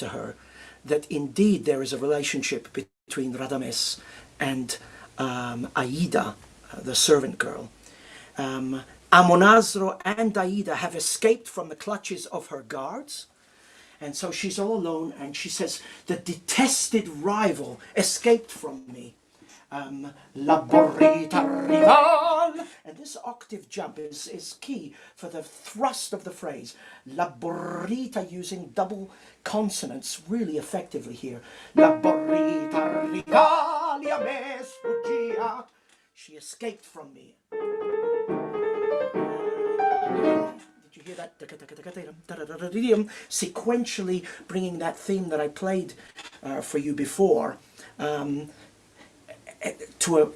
to her that indeed there is a relationship between Radames and Aida, the servant girl. Amonasro and Aida have escaped from the clutches of her guards, and so she's all alone, and she says, the detested rival escaped from me. La borrita rival, and this octave jump is key for the thrust of the phrase. La borrita, using double consonants really effectively here. La borrita rival, me sfuggia. She escaped from me. Did you hear that? Sequentially bringing that theme that I played for you before to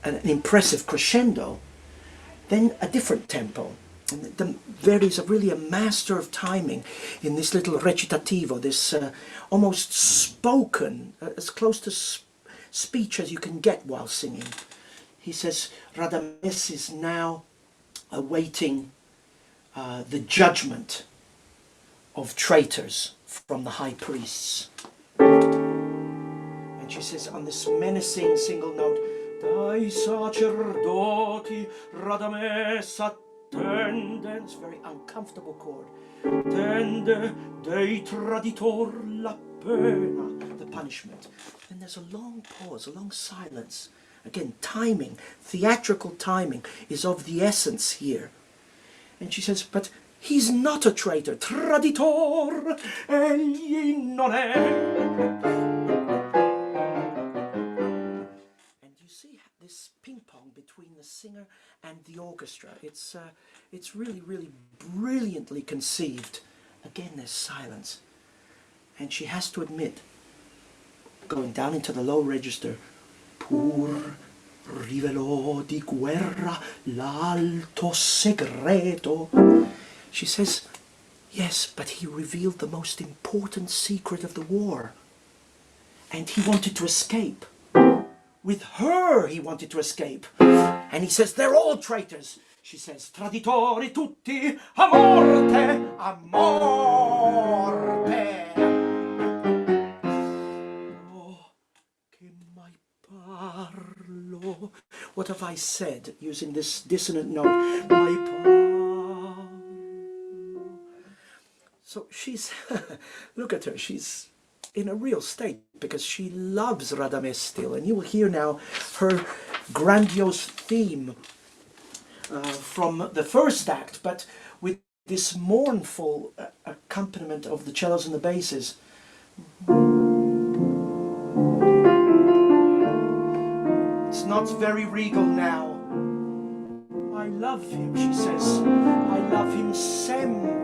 an impressive crescendo, then a different tempo. Verdi's really a master of timing in this little recitativo, this almost spoken, as close to speech as you can get while singing. He says, Radames is now awaiting the judgment of traitors from the high priests. And she says on this menacing single note, Dai sacerdoti Radames attende, this very uncomfortable chord, tende dei traditor la pena, the punishment. Then there's a long pause, a long silence. Again, timing, theatrical timing is of the essence here. And she says, but he's not a traitor. Traditor, egli non è. And you see this ping-pong between the singer and the orchestra. It's really, really brilliantly conceived. Again, there's silence. And she has to admit, going down into the low register, pur rivelò di guerra l'alto segreto. She says, yes, but he revealed the most important secret of the war. And he wanted to escape. With her he wanted to escape. And he says, they're all traitors. She says, traditori tutti, a morte, a morte. What have I said using this dissonant note? My parlo. So she's, look at her, she's in a real state because she loves Radames still. And you will hear now her grandiose theme from the first act, but with this mournful accompaniment of the cellos and the basses. It's not very regal now. I love him, she says. I love him sempre.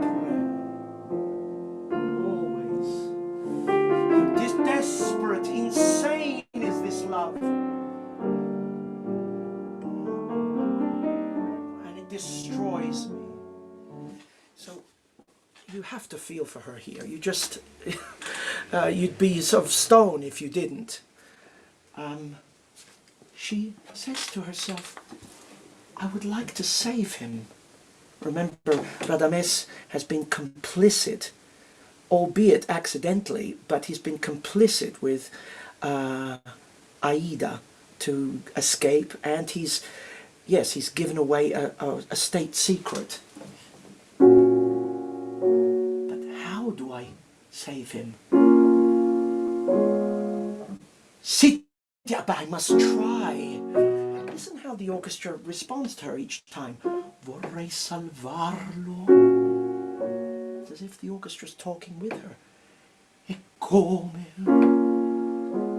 Always. This desperate, insane is this love. And it destroys me. So you have to feel for her here. You just, you'd be sort of stone if you didn't. She says to herself, I would like to save him. Remember, Radames has been complicit, albeit accidentally, but he's been complicit with Aida to escape, and he's given away a state secret. But how do I save him? Yeah, but I must try. Listen how the orchestra responds to her each time. Vorrei salvarlo. It's as if the orchestra's talking with her. E come.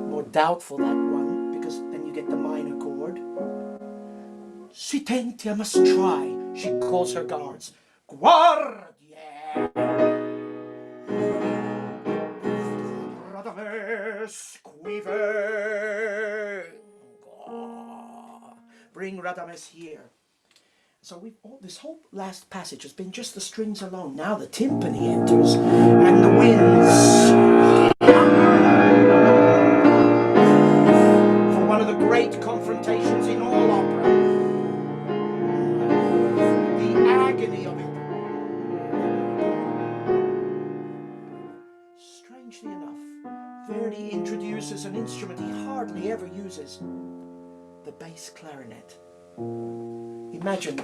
More doubtful, that one, because then you get the minor chord. Si tenti, I must try. She calls her guards. Guardie. Radames qui vengo. Bring Radames here. So this whole last passage has been just the strings alone. Now the timpani enters and the winds. For one of the great confrontations in all opera. The agony of it. strangely enough, Verdi introduces an instrument he hardly ever uses, the bass clarinet. Imagine,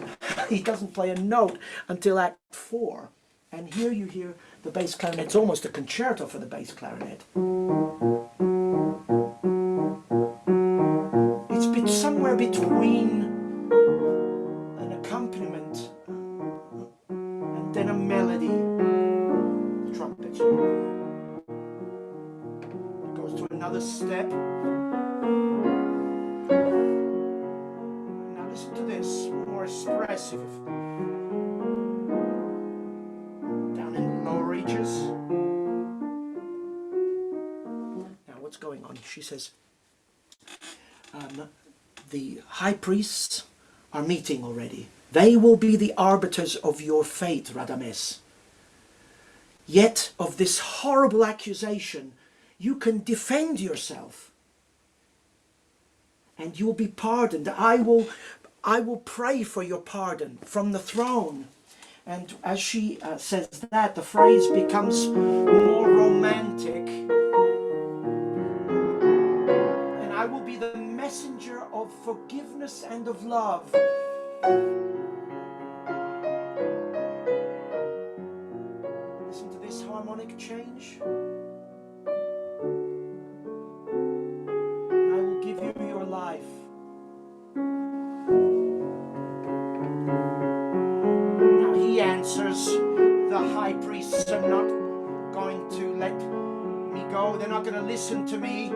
he doesn't play a note until Act 4. And here you hear the bass clarinet. It's almost a concerto for the bass clarinet. It's somewhere between an accompaniment and then a melody. The trumpets. It goes to another step. Now listen to this, more expressive. Down in the lower reaches. Now what's going on? She says, the high priests are meeting already. They will be the arbiters of your fate, Radames. Yet of this horrible accusation, you can defend yourself. And you will be pardoned. I will pray for your pardon from the throne. And as she says that, the phrase becomes more romantic. And I will be the messenger of forgiveness and of love. Listen to this harmonic change. I will give you your life. Now he answers, the high priests are not going to let me go. They're not going to listen to me.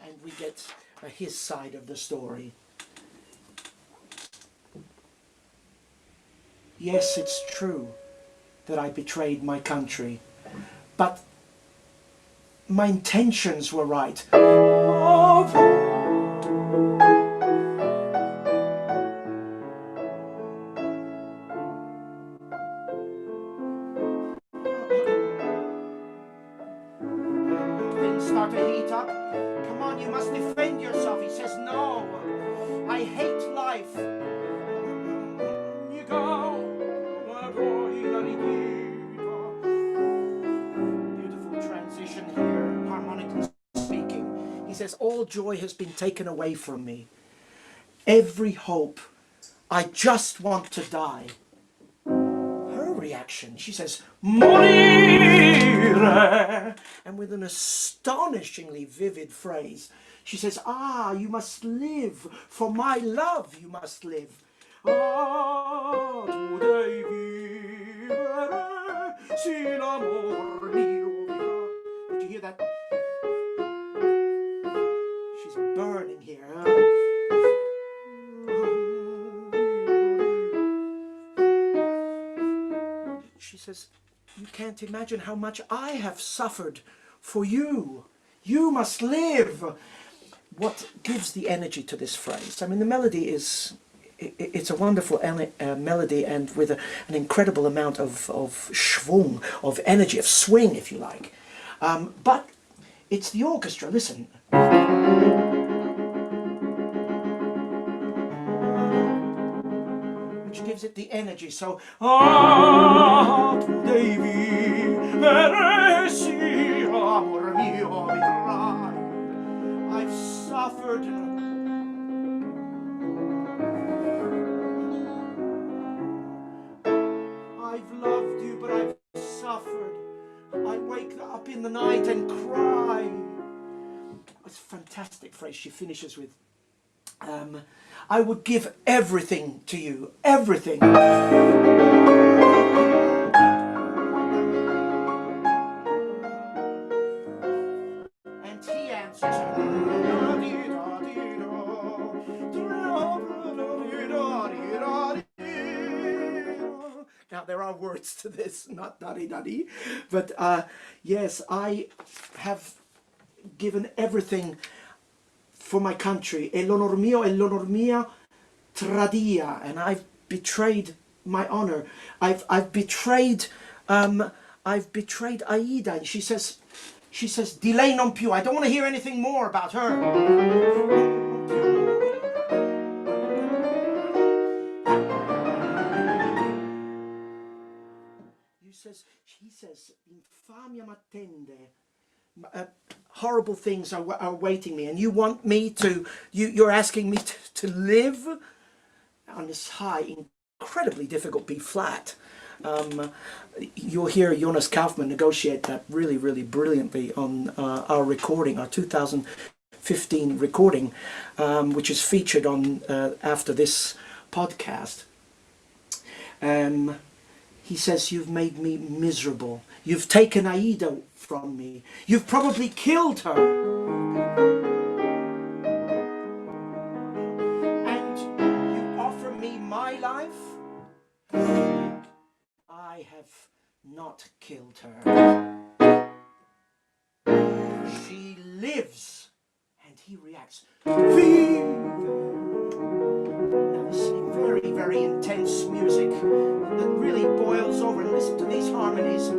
And we get his side of the story. Yes, it's true that I betrayed my country, but my intentions were right. Things start to heat up. Come on, you must defend yourself. He says, no, I hate life. You go. Beautiful transition here, harmonically speaking. He says, all joy has been taken away from me. Every hope. I just want to die. Her reaction, she says, morire. And with an astonishingly vivid phrase, she says, ah, you must live. For my love, you must live. Ah, tu devi vivere, si l'amor mio. Did you hear that? She's burning here. Huh? She says, you can't imagine how much I have suffered for you. You must live. What gives the energy to this phrase? I mean, the melody is... It's a wonderful melody, and with an incredible amount of schwung, of energy, of swing, if you like. But it's the orchestra, listen. Which gives it the energy, so... Ah, tu devi meresi, amor mio, vedrai. I've suffered... I've loved you, but I've suffered. I wake up in the night and cry. It's a fantastic phrase she finishes with. I would give everything to you. Everything. And he answers her. Now there are words to this, not daddy, but yes, I have given everything for my country. E l'onor mia tradia, and I've betrayed my honor. I've betrayed Aida. And she says, di lei non più. I don't want to hear anything more about her. he says, infamia m'attende. Horrible things are awaiting me, and you want me to, you're asking me to live on this high, incredibly difficult B flat. You'll hear Jonas Kaufmann negotiate that really, really brilliantly on our recording, our 2015 recording, which is featured on after this podcast. He says, you've made me miserable. You've taken Aida from me. You've probably killed her. And you offer me my life? I have not killed her. She lives. And he reacts. Now this is very, very intense music that really boils over. And listen to these harmonies.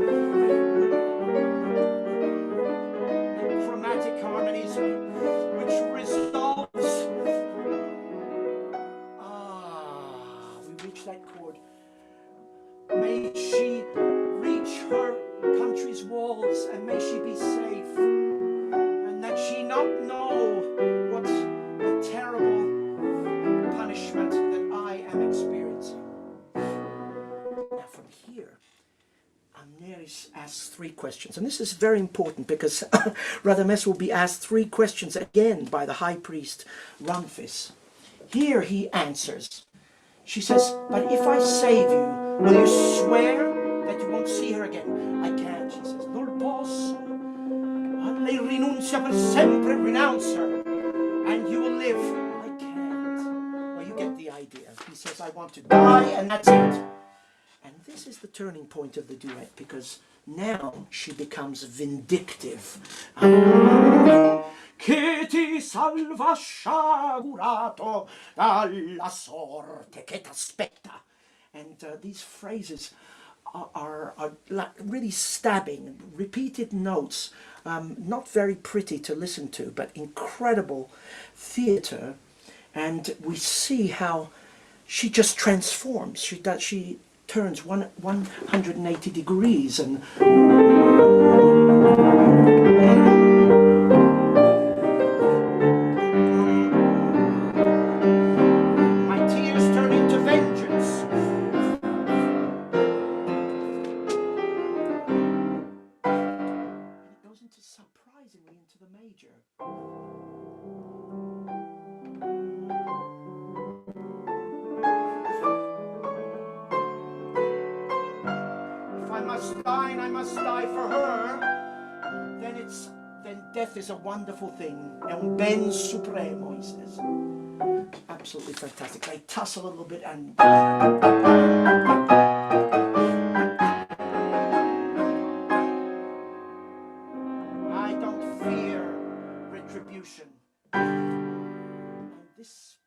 Chromatic harmonies which resolves. We reach that chord. May she reach her country's walls, and may she be safe, and that she not know what the terrible punishment that I am experiencing. Now from here, Amneris asks 3 questions, and this is very important because Radames will be asked 3 questions again by the high priest Ramphis. Here he answers. She says, but if I save you, will you swear that you won't see her again? I can't, she says. Non posso. Lei rinuncia per sempre, renounce her, and you will live. I can't. Well, you get the idea. He says, I want to die, and that's it. And this is the turning point of the duet, because now she becomes vindictive. Che ti salva sciagurato dalla sorte che t'aspetta. And these phrases are like really stabbing, repeated notes, not very pretty to listen to, but incredible theatre. And we see how she just transforms. She turns 180 degrees and surprisingly into the major. If I must die and I must die for her, then death is a wonderful thing. È un ben supremo, he says. Absolutely fantastic. They tussle a little bit and this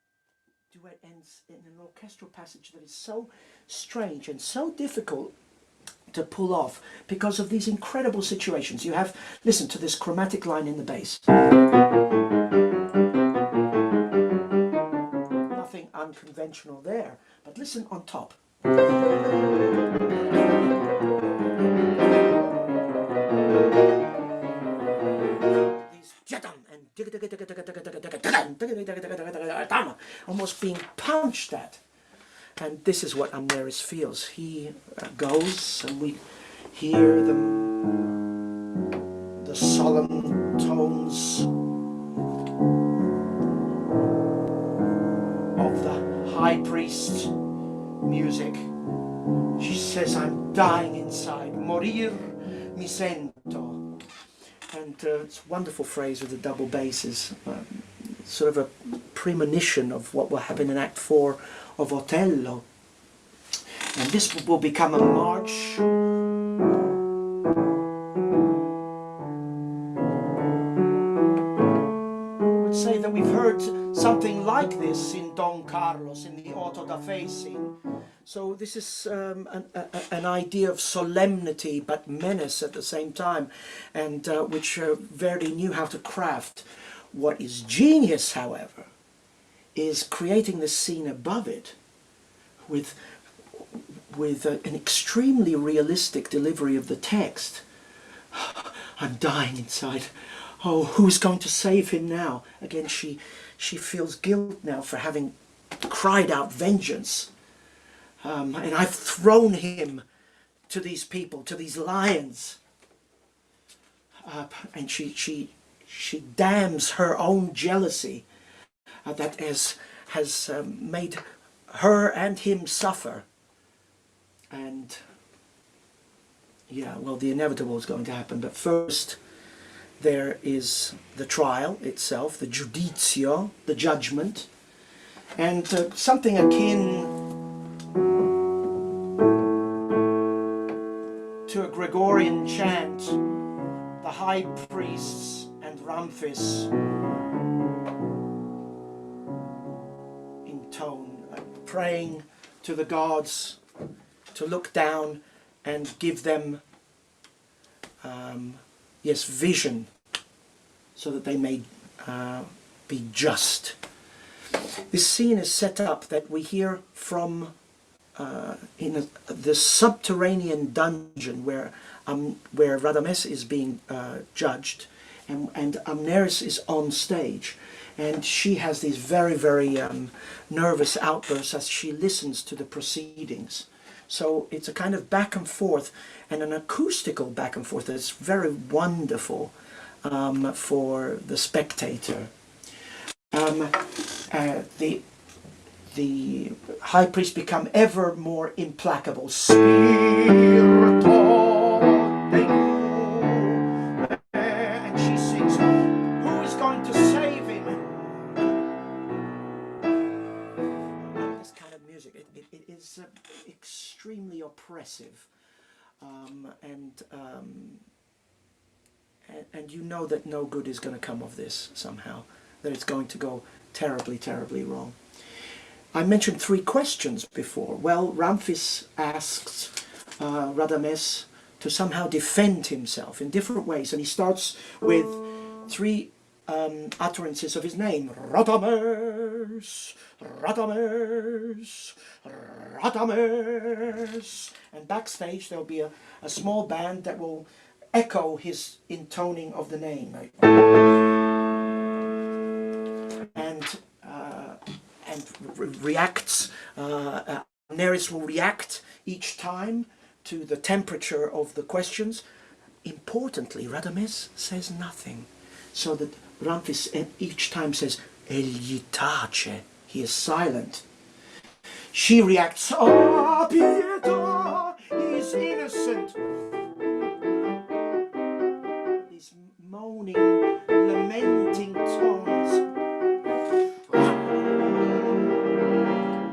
duet ends in an orchestral passage that is so strange and so difficult to pull off because of these incredible situations. You have, listen to this chromatic line in the bass. Nothing unconventional there, but listen on top. Almost being punched at. And this is what Amneris feels. He goes and we hear the solemn tones of the high priest music. She says, I'm dying inside. Morir mi sento. And it's a wonderful phrase with the double basses, sort of a premonition of what will happen in Act 4 of Otello. And this will become a march. I would say that we've heard something like this in Don Carlos, in the Auto da Fe scene. So this is an idea of solemnity but menace at the same time, and which Verdi knew how to craft. What is genius, however, is creating this scene above it with with an extremely realistic delivery of the text. I'm dying inside. Oh, who's going to save him now? Again, she feels guilt now for having cried out vengeance. And I've thrown him to these people, to these lions. And she damns her own jealousy that has made her and him suffer. And yeah, well, the inevitable is going to happen. But first, there is the trial itself, the judizio, the judgment, and something akin to a Gregorian chant. The high priests and Ramphis intone, praying to the gods to look down and give them, yes, vision, so that they may be just. This scene is set up that we hear from the subterranean dungeon where Radames is being judged, and Amneris is on stage, and she has these very, very nervous outbursts as she listens to the proceedings. So it's a kind of back and forth, and an acoustical back and forth that's very wonderful for the spectator. The high priest become ever more implacable. And she sings, who is going to save him? This kind of music, it is extremely oppressive. And you know that no good is going to come of this somehow, that it's going to go terribly, terribly wrong. I mentioned 3 questions before. Well, Ramphis asks Radames to somehow defend himself in different ways, and he starts with 3 utterances of his name. Radames, Radames, Radames. And backstage there'll be a small band that will echo his intoning of the name. And reacts, Neris will react each time to the temperature of the questions. Importantly, Radames says nothing, so that Ramphis each time says, Egli tace, he is silent. She reacts, ah, pietà, he's innocent. These moaning, lamenting tones.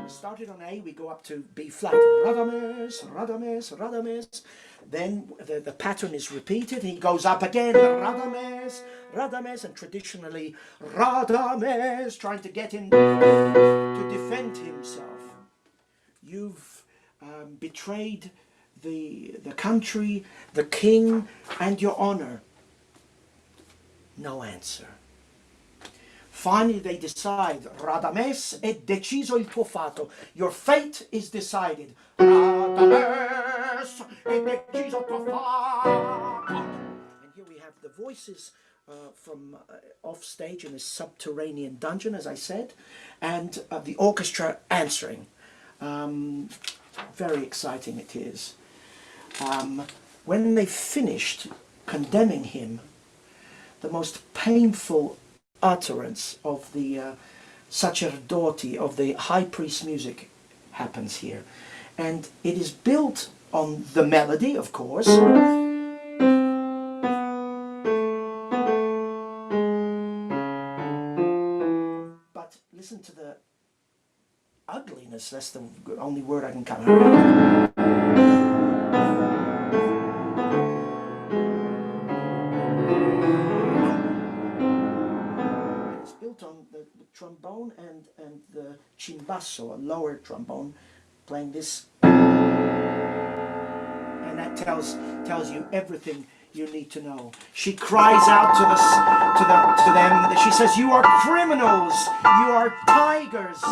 Started on A, we go up to B flat. Radames, Radames, Radames. Then the pattern is repeated. He goes up again. Radames, Radames, and traditionally Radames, trying to get him to defend himself. You've betrayed the country, the king, and your honor. No answer. Finally, they decide, Radames, è deciso il tuo fato. Your fate is decided. Radames, è deciso il tuo fato. And here we have the voices from off stage in a subterranean dungeon, as I said, and the orchestra answering. Very exciting it is. When they finished condemning him, the most painful utterance of the sacerdoti, of the high priest music, happens here, and it is built on the melody, of course, but listen to the ugliness. That's the only word I can come out. On the trombone and the cimbasso, a lower trombone, playing this, and that tells you everything you need to know. She cries out to them. She says, "You are criminals. You are tigers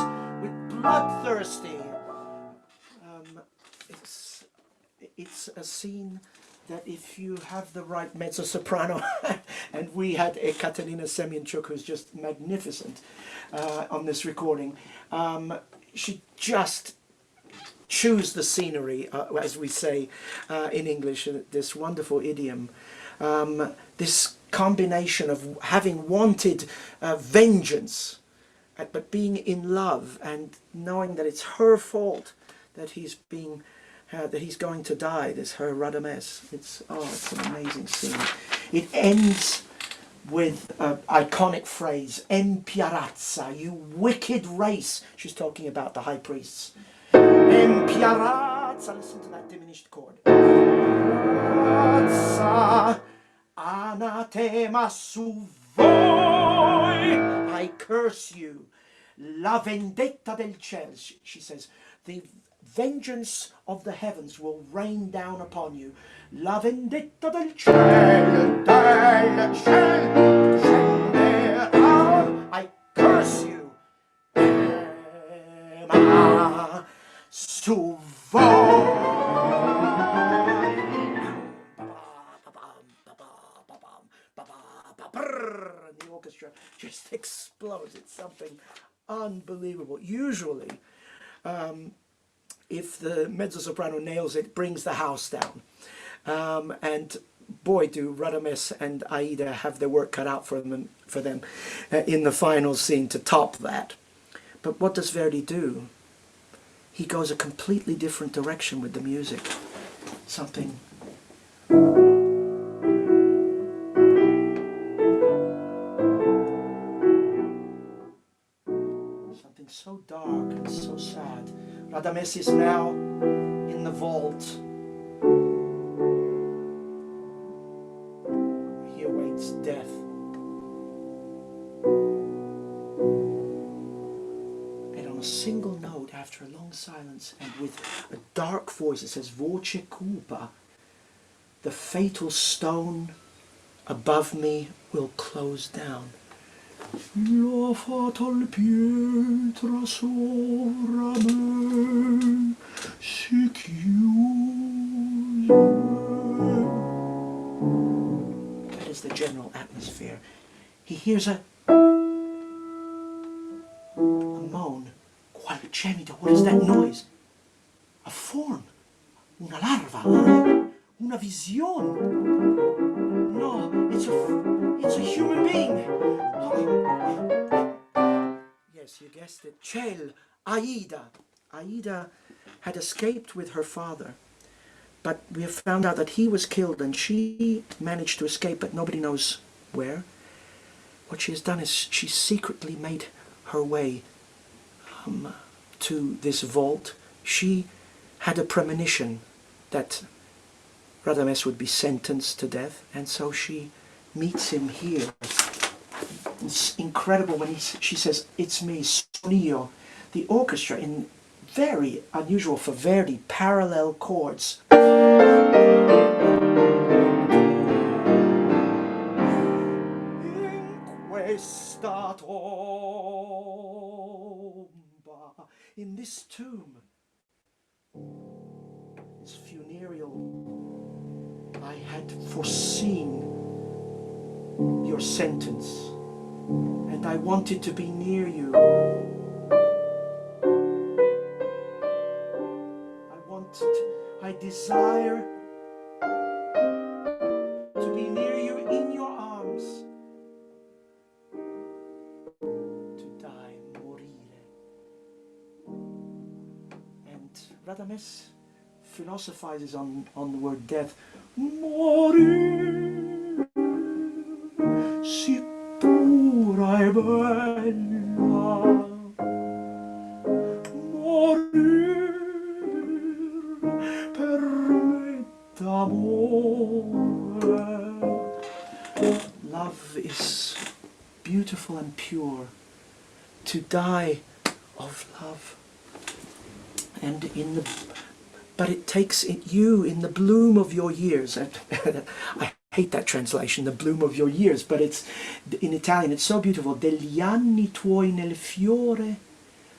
with bloodthirsty." it's a scene that if you have the right mezzo-soprano, and we had Ekaterina Semenchuk, who's just magnificent on this recording, she just chews the scenery, as we say in English, this wonderful idiom. This combination of having wanted vengeance, but being in love and knowing that it's her fault that he's being that he's going to die, this her Radames. It's an amazing scene. It ends with an iconic phrase, "Empiarazza, you wicked race." She's talking about the high priests. Empiarazza, listen to that diminished chord. Empiarazza, anatema su voi. I curse you. La vendetta del ciel, she says. The vengeance of the heavens will rain down upon you. La vendetta del ciel, del ciel, scenderà. I curse you. Ema su voi. And the orchestra just explodes. It's something unbelievable. Usually, if the mezzo-soprano nails it, brings the house down. And boy, do Radames and Aida have their work cut out for them in the final scene to top that. But what does Verdi do? He goes a completely different direction with the music. Something so dark and so sad. Radames is now in the vault. He awaits death. And on a single note, after a long silence, and with a dark voice, it says, "Voce cupa, the fatal stone above me will close down. La fatal pietra sopra me si chiuse." That is the general atmosphere. He hears a moan. Qual gemito? What is that noise? A form. Una larva. Una visione. No, it's a human being. Yes, you guessed it. Ciel, Aida. Aida had escaped with her father, but we have found out that he was killed and she managed to escape, but nobody knows where. What she has done is she secretly made her way to this vault. She had a premonition that Radames would be sentenced to death, and so she meets him here. It's incredible when she says, "It's me, Sonio." The orchestra, in very unusual for Verdi, parallel chords. In questa tomba, in this tomb, this funereal, I had foreseen your sentence, and I wanted to be near you. I desire to be near you in your arms, to die, morire. And Radames philosophizes on the word death. Morire, si pura e bella. Morire per me d'amore. Love is beautiful and pure. To die of love. And but it takes you in the bloom of your years. And I hate that translation, the bloom of your years, but it's in Italian, it's so beautiful. Degli anni tuoi nel fiore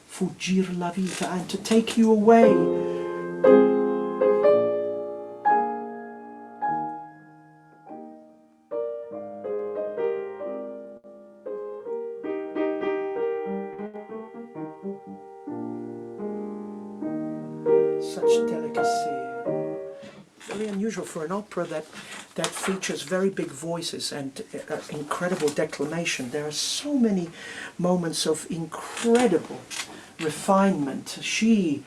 fuggir la vita, and to take you away delicacy. Very unusual for an opera that features very big voices and incredible declamation. There are so many moments of incredible refinement. She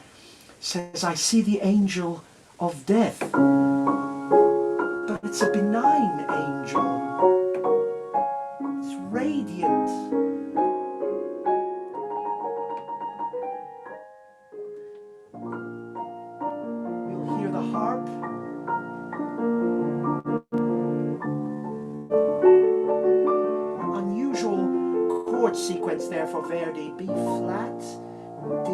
says, I see the angel of death, but it's a benign angel. It's radiant. We'll hear the harp. Unusual chord sequence there for Verdi. B flat, D,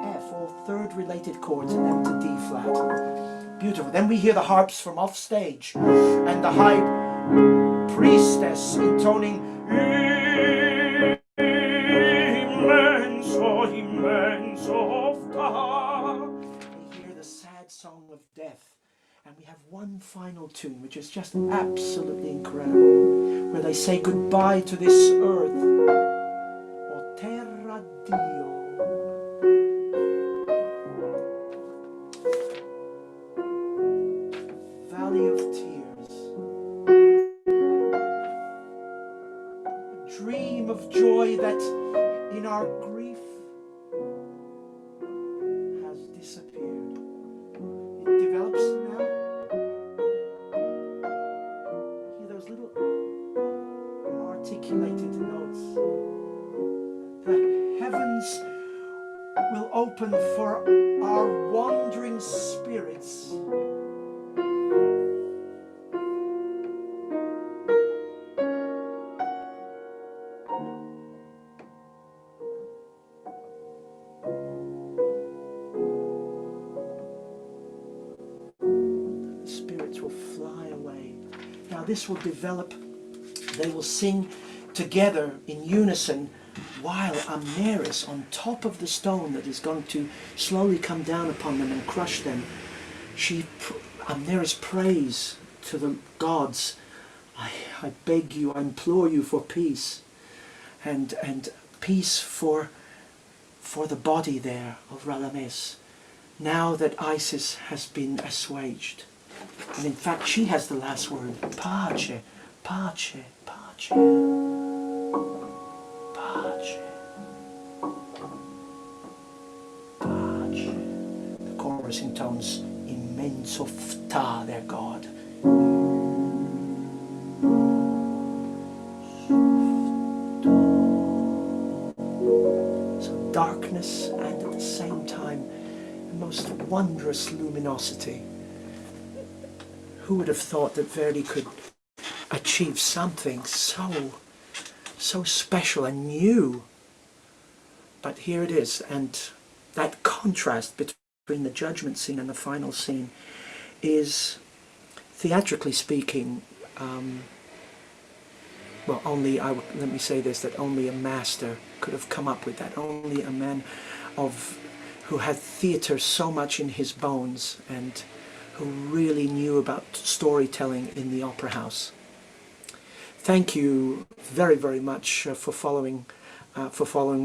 F, all third related chords, and then to D flat. Beautiful. Then we hear the harps from off stage and the high priestess intoning immenso, immenso. We hear the sad song of death. And we have one final tune, which is just absolutely incredible, where they say goodbye to this earth. O terra Dio. Valley of Tears. A dream of joy that in our grief has disappeared. It develops now. Articulated notes. The heavens will open for our wandering spirits. The spirits will fly away. Now this will develop. They will sing together in unison while Amneris, on top of the stone that is going to slowly come down upon them and crush them, Amneris prays to the gods, I beg you, I implore you for peace, and peace for the body there of Radames, now that Isis has been assuaged. And in fact she has the last word, pace, pace, pace, pace, pace. The chorus intones immenso fta, their God. So darkness and at the same time the most wondrous luminosity. Who would have thought that Verdi could achieve something so special and new? But here it is, and that contrast between the judgment scene and the final scene is, theatrically speaking, well, let me say this, that only a master could have come up with that. Only a man who had theatre so much in his bones and who really knew about storytelling in the opera house. Thank you very, very much for following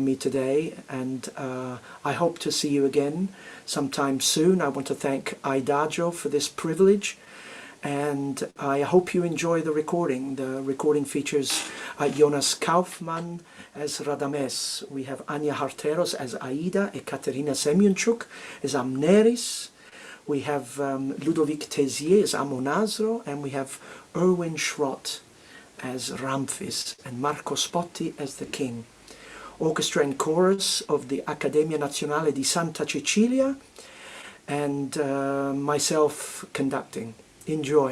me today, and I hope to see you again sometime soon. I want to thank IDAGIO for this privilege, and I hope you enjoy the recording. The recording features Jonas Kaufmann as Radames. We have Anja Harteros as Aida, Ekaterina Semenchuk as Amneris. We have Ludovic Tezier as Amonasro, and we have Erwin Schrott as Ramphis, and Marco Spotti as the king. Orchestra and chorus of the Accademia Nazionale di Santa Cecilia, and myself conducting. Enjoy.